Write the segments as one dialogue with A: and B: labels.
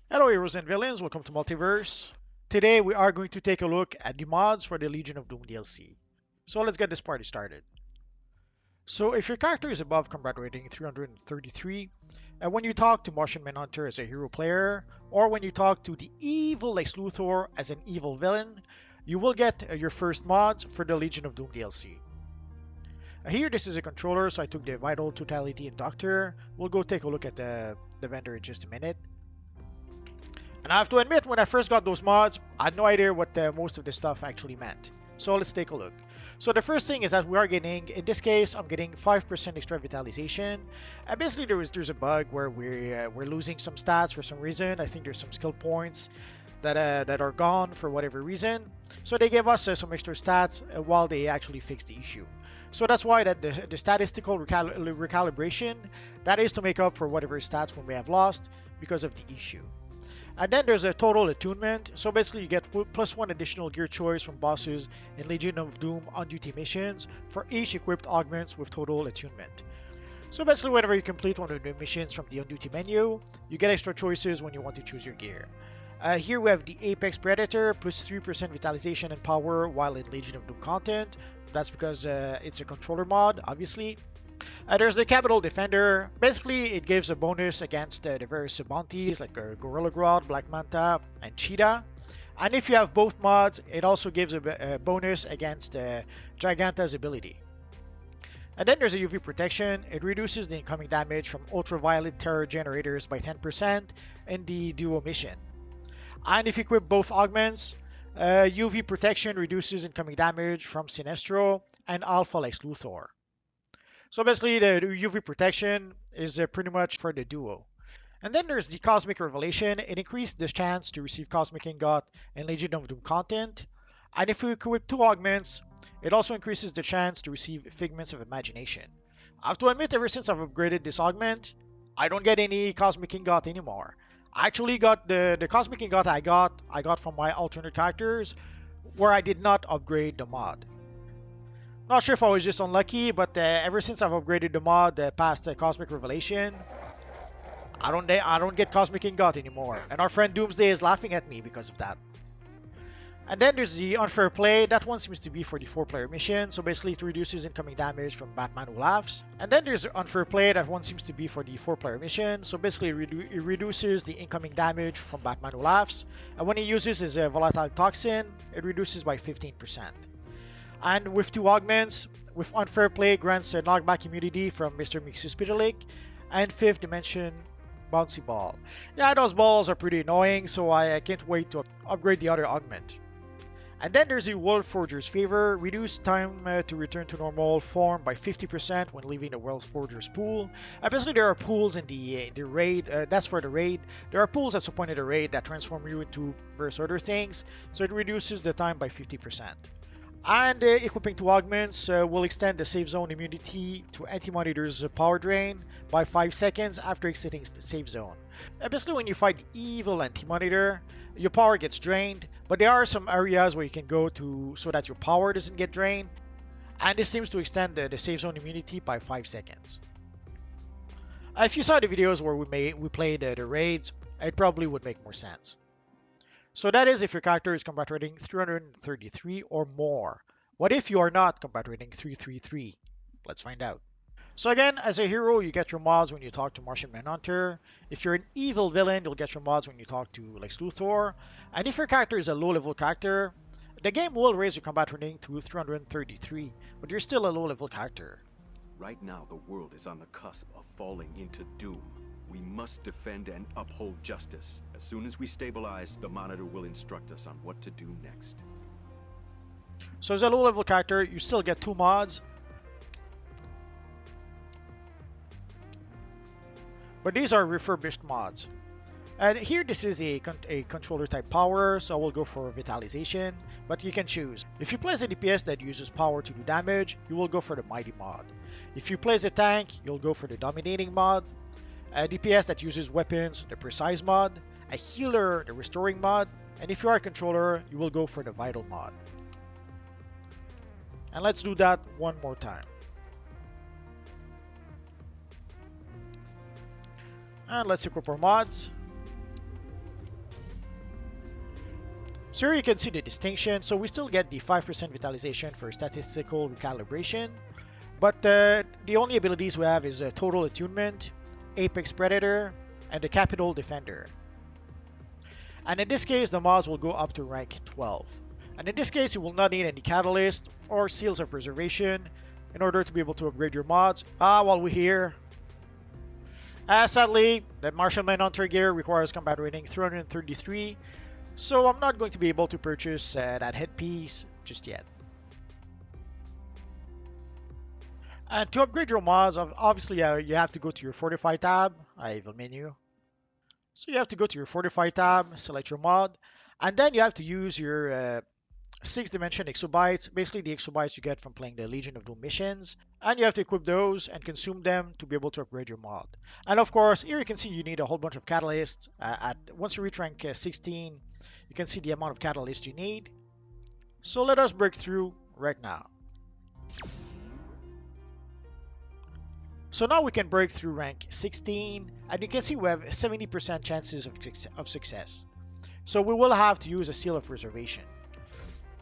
A: Hello heroes and villains, welcome to Multiverse. Today we are going to take a look at the mods for the Legion of Doom DLC. So let's get this party started. So if your character is above combat rating 333, and when you talk to Martian Manhunter as a hero player, or when you talk to the evil Lex Luthor as an evil villain, you will get your first mods for the Legion of Doom DLC. Here this is a controller, so I took the Vital, Totality, and Doctor. We'll go take a look at the vendor in just a minute. And I have to admit, when I first got those mods, I had no idea what most of this stuff actually meant. So let's take a look. So the first thing is that we are getting, in this case, I'm getting 5% extra vitalization. And basically there's a bug where we're losing some stats for some reason. I think there's some skill points that are gone for whatever reason. So they gave us some extra stats while they actually fix the issue. So that's why that the statistical recalibration, that is to make up for whatever stats we may have lost because of the issue. And then there's a total attunement. So basically you get +1 additional gear choice from bosses in Legion of Doom on-duty missions for each equipped augments with total attunement. So basically whenever you complete one of the missions from the on-duty menu, you get extra choices when you want to choose your gear. Here we have the Apex Predator, +3% vitalization and power while in Legion of Doom content. That's because it's a controller mod, obviously. There's the Capital Defender. Basically, it gives a bonus against the various bounties like Gorilla Grodd, Black Manta, and Cheetah. And if you have both mods, it also gives a bonus against Giganta's ability. And then there's a UV protection. It reduces the incoming damage from ultraviolet terror generators by 10% in the duo mission. And if you equip both augments, UV protection reduces incoming damage from Sinestro and Alpha Lex Luthor. So basically the UV protection is pretty much for the duo. And then there's the Cosmic Revelation. It increased the chance to receive Cosmic Ingot and Legion of Doom content. And if we equip two augments, it also increases the chance to receive Figments of Imagination. I have to admit, ever since I've upgraded this augment, I don't get any Cosmic Ingot anymore. I actually got the Cosmic Ingot I got from my alternate characters where I did not upgrade the mod. Not sure if I was just unlucky, but ever since I've upgraded the mod past Cosmic Revelation, I don't get Cosmic Ingot anymore. And our friend Doomsday is laughing at me because of that. And then there's the Unfair Play. That one seems to be for the 4-player mission. So basically it reduces incoming damage from Batman Who Laughs. And then there's Unfair Play. That one seems to be for the 4-player mission. So basically it reduces the incoming damage from Batman Who Laughs. And when he uses his Volatile Toxin, it reduces by 15%. And with two augments, with Unfair Play grants a knockback immunity from Mr. Mixospitalik and 5th Dimension Bouncy Ball. Yeah, those balls are pretty annoying, so I can't wait to upgrade the other augment. And then there's the World Forger's Favor, reduced time to return to normal form by 50% when leaving the World Forger's pool. Obviously there are pools in the raid, that's for the raid. There are pools at some point in the raid that transform you into various other things, so it reduces the time by 50%. And equipping two augments will extend the save zone immunity to Anti-Monitor's power drain by 5 seconds after exiting the save zone. Basically, when you fight the evil Anti-Monitor, your power gets drained, but there are some areas where you can go to so that your power doesn't get drained, and this seems to extend the save zone immunity by 5 seconds. If you saw the videos where we played the raids, it probably would make more sense. So that is if your character is combat rating 333 or more. What if you are not combat rating 333? Let's find out. So again, as a hero, you get your mods when you talk to Martian Manhunter. If you're an evil villain, you'll get your mods when you talk to Lex Luthor. And if your character is a low-level character, the game will raise your combat rating to 333, but you're still a low-level character.
B: Right now, the world is on the cusp of falling into doom. We must defend and uphold justice. As soon as we stabilize, the Monitor will instruct us on what to do next.
A: So as a low-level character, you still get two mods. But these are refurbished mods. And here this is a controller type power, so I will go for vitalization, but you can choose. If you place a DPS that uses power to do damage, you will go for the mighty mod. If you place a tank, you'll go for the dominating mod. A DPS that uses weapons, the precise mod. A healer, the restoring mod. And if you are a controller, you will go for the vital mod. And let's do that one more time. And let's equip our mods. So here you can see the distinction. So we still get the 5% vitalization for statistical recalibration, but the only abilities we have is Total Attunement, Apex Predator, and the Capital Defender. And in this case, the mods will go up to rank 12. And in this case, you will not need any Catalyst or Seals of Preservation in order to be able to upgrade your mods. While we're here, sadly, the Marshallman Hunter gear requires combat rating 333, so I'm not going to be able to purchase that headpiece just yet. And to upgrade your mods, obviously you have to go to your Fortify tab, evil menu. So you have to go to your Fortify tab, select your mod, and then you have to use your 6-dimension exobytes, basically the exobytes you get from playing the Legion of Doom missions, and you have to equip those and consume them to be able to upgrade your mod. And of course, here you can see you need a whole bunch of catalysts. Once you reach rank 16, you can see the amount of catalysts you need. So let us break through right now. So now we can break through rank 16, and you can see we have 70% chances of success. So we will have to use a Seal of Preservation.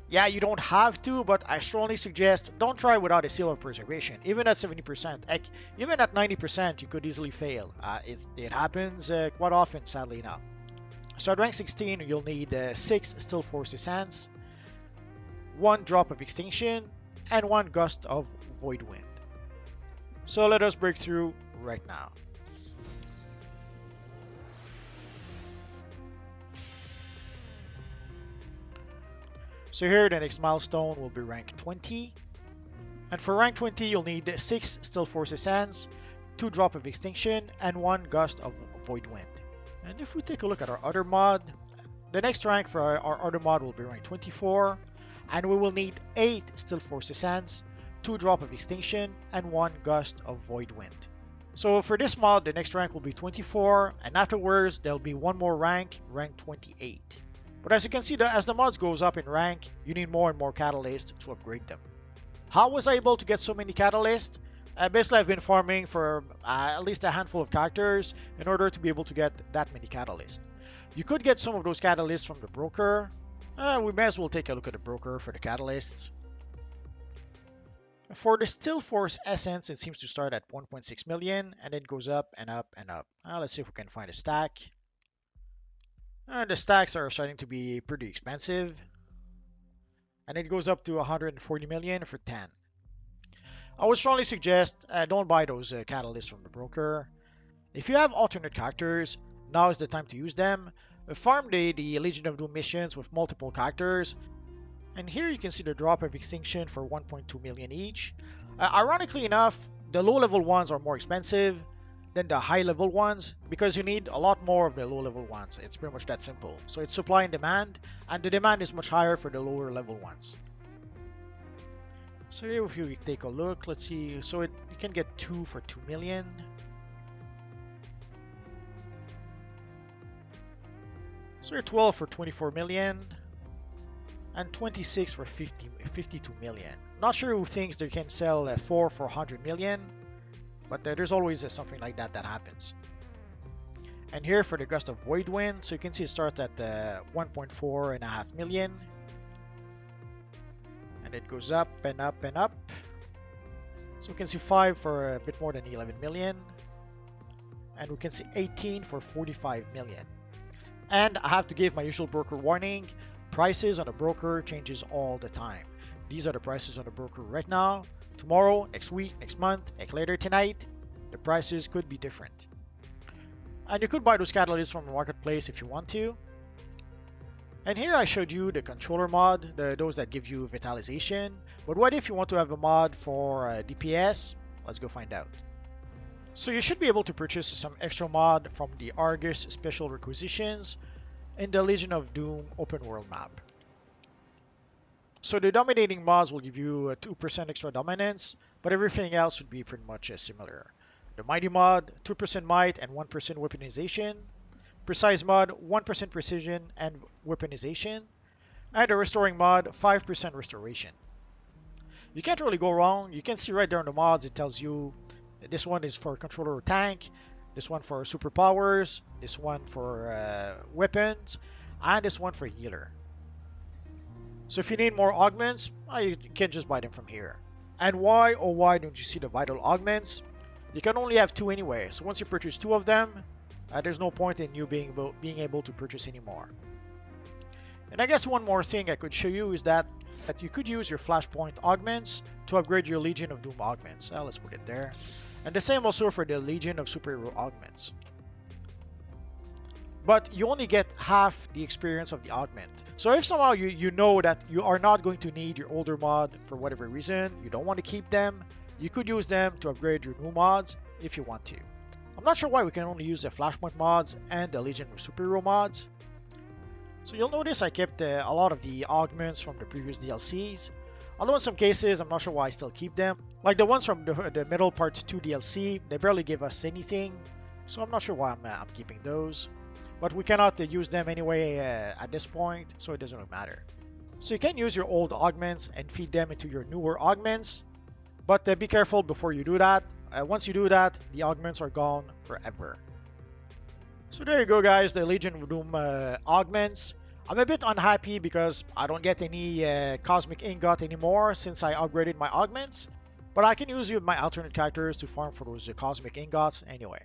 A: Yeah, you don't have to, but I strongly suggest don't try without a Seal of Preservation. Even at 70%, heck, even at 90%, you could easily fail. It happens quite often, sadly enough. So at rank 16, you'll need 6 Still Force Essence, 1 Drop of Extinction, and 1 Gust of Void Wind. So let us break through right now. So here the next milestone will be rank 20. And for rank 20 you'll need 6 Still Force Essence, 2 Drop of Extinction, and 1 Gust of Void Wind. And if we take a look at our other mod, the next rank for our other mod will be rank 24. And we will need 8 Still Force Essence, 2 Drop of Extinction, and 1 Gust of Void Wind. So for this mod, the next rank will be 24, and afterwards there'll be one more rank, rank 28. But as you can see, as the mods goes up in rank, you need more and more catalysts to upgrade them. How was I able to get so many catalysts? Basically, I've been farming for at least a handful of characters in order to be able to get that many catalysts. You could get some of those catalysts from the broker. We may as well take a look at the broker for the catalysts. For the Still Force Essence, it seems to start at 1.6 million and then goes up and up and up. Let's see if we can find a stack. The stacks are starting to be pretty expensive. And it goes up to 140 million for 10. I would strongly suggest don't buy those catalysts from the broker. If you have alternate characters, now is the time to use them. Farm the Legion of Doom missions with multiple characters. And here you can see the Drop of Extinction for 1.2 million each. Ironically enough, the low level ones are more expensive than the high level ones because you need a lot more of the low level ones. It's pretty much that simple. So it's supply and demand, and the demand is much higher for the lower level ones. So here if you take a look, let's see. So you can get 2 for 2 million. So you're 12 for 24 million. And 26 for 52 million. Not sure who thinks they can sell 4 for 100 million, but there's always something like that happens. And here for the Gust of Void Wind, so you can see it starts at 1.4.5 million. And it goes up and up and up. So we can see 5 for a bit more than 11 million. And we can see 18 for 45 million. And I have to give my usual broker warning. Prices on the broker changes all the time. These are the prices on the broker right now. Tomorrow, next week, next month, later tonight, the prices could be different. And you could buy those catalysts from the marketplace if you want to. And here I showed you the controller mod, those that give you vitalization. But what if you want to have a mod for DPS? Let's go find out. So you should be able to purchase some extra mod from the Argus Special Requisitions in the Legion of Doom open world map. So the dominating mods will give you a 2% extra dominance, but everything else should be pretty much similar. The mighty mod, 2% might and 1% weaponization. Precise mod, 1% precision and weaponization. And the restoring mod, 5% restoration. You can't really go wrong. You can see right there on the mods, it tells you this one is for controller or tank, this one for superpowers, this one for weapons, and this one for healer. So if you need more augments, you can just buy them from here. And why, oh why don't you see the vital augments? You can only have 2 anyway, so once you purchase 2 of them, there's no point in you being able to purchase any more. And I guess one more thing I could show you is that you could use your flashpoint augments to upgrade your Legion of Doom augments. Let's put it there. And the same also for the Legion of Superhero augments. But you only get half the experience of the augment. So if somehow you know that you are not going to need your older mod for whatever reason, you don't want to keep them, you could use them to upgrade your new mods if you want to. I'm not sure why we can only use the Flashpoint mods and the Legion of Superhero mods. So you'll notice I kept a lot of the augments from the previous DLCs. Although in some cases, I'm not sure why I still keep them. Like the ones from the middle part 2 DLC, they barely give us anything. So I'm not sure why I'm keeping those. But we cannot use them anyway at this point, so it doesn't really matter. So you can use your old augments and feed them into your newer augments. But be careful before you do that. Once you do that, the augments are gone forever. So there you go guys, the Legion of Doom augments. I'm a bit unhappy because I don't get any Cosmic Ingot anymore since I upgraded my augments. But I can use my alternate characters to farm for those Cosmic Ingots anyway.